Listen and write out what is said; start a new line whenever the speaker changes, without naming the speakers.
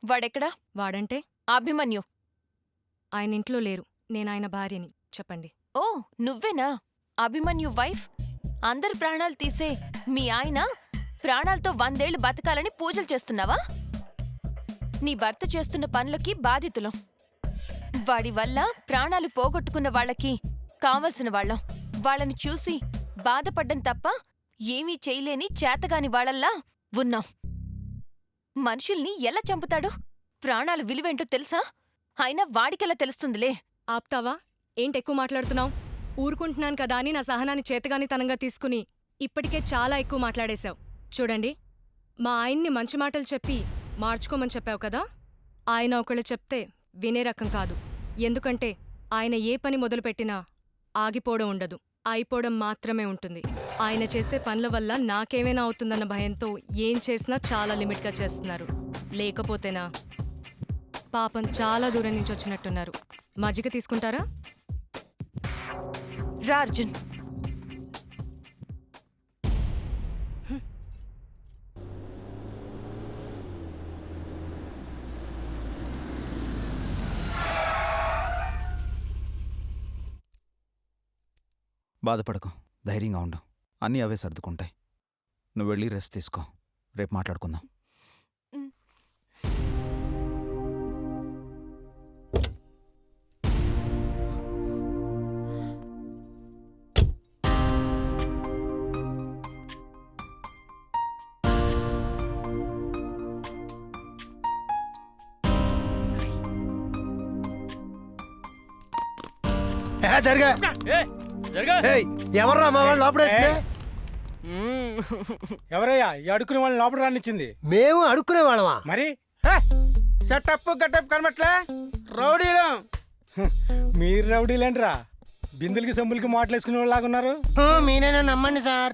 వాడెక్కడా?
వాడంటే
అభిమన్యు.
ఆయన ఇంట్లో లేరు. నేనాయన భార్యని. చెప్పండి.
ఓ, నువ్వేనా అభిమన్యు వైఫ్? అందరి ప్రాణాలు తీసే మీ ఆయన ప్రాణాలతో 100 ఏళ్లు బతకాలని పూజలు చేస్తున్నావా? నీ భర్త చేస్తున్న పనులకి బాధితులం. వాడి వల్ల ప్రాణాలు పోగొట్టుకున్న వాళ్ళకి కావలసిన వాళ్ళం. వాళ్ళని చూసి బాధపడ్డం తప్ప ఏమీ చేయలేని చేతగాని వాళ్ళల్లా ఉన్నాం. మనుషుల్ని ఎలా చంపుతాడు? ప్రాణాలు విలువేంటో తెలుసా? అయినా వాడికెలా తెలుస్తుందిలే.
ఆప్తావా? ఏంటెక్కువ మాట్లాడుతున్నావు? ఊరుకుంటున్నాను కదా అని నా సహనాన్ని చేతగానితనంగా తీసుకుని ఇప్పటికే చాలా ఎక్కువ మాట్లాడేశావు. చూడండి, మా ఆయన్ని మంచి మాటలు చెప్పి మార్చుకోమని చెప్పావు కదా. ఆయన ఒకళ్ళు చెప్తే వినే రకం కాదు. ఎందుకంటే ఆయన ఏ పని మొదలుపెట్టినా ఆగిపోవడం ఉండదు, అయిపోవడం మాత్రమే ఉంటుంది. ఆయన చేసే పనుల వల్ల నాకేమైనా అవుతుందన్న భయంతో ఏం చేసినా చాలా లిమిట్గా చేస్తున్నారు. లేకపోతేనా పాపం చాలా దూరం నుంచి వచ్చినట్టున్నారు. మజ్జిగ తీసుకుంటారా?
రా అర్జున్.
బాధపడకు, ధైర్యంగా ఉండు. అన్నీ అవే సర్దుకుంటాయి. నువ్వు వెళ్ళి రెస్ట్ తీసుకో. రేపు మాట్లాడుకుందాం.
ఎవర్రా మా వాళ్ళు లోపడేస్తే?
ఎవరయ్యా ఈ అడుక్కునే వాళ్ళని లోపల రానిచ్చింది?
మేము అడుక్కునే వాళ్ళమా?
మరి సెటప్ గటప్ కనబట్లే రౌడీలు. మీరు రౌడీలేంట్రా? బిందులకి సొమ్ములకి మాటలేసుకునే వాళ్ళలాగున్నారు.
మీరైనా నమ్మండి సార్.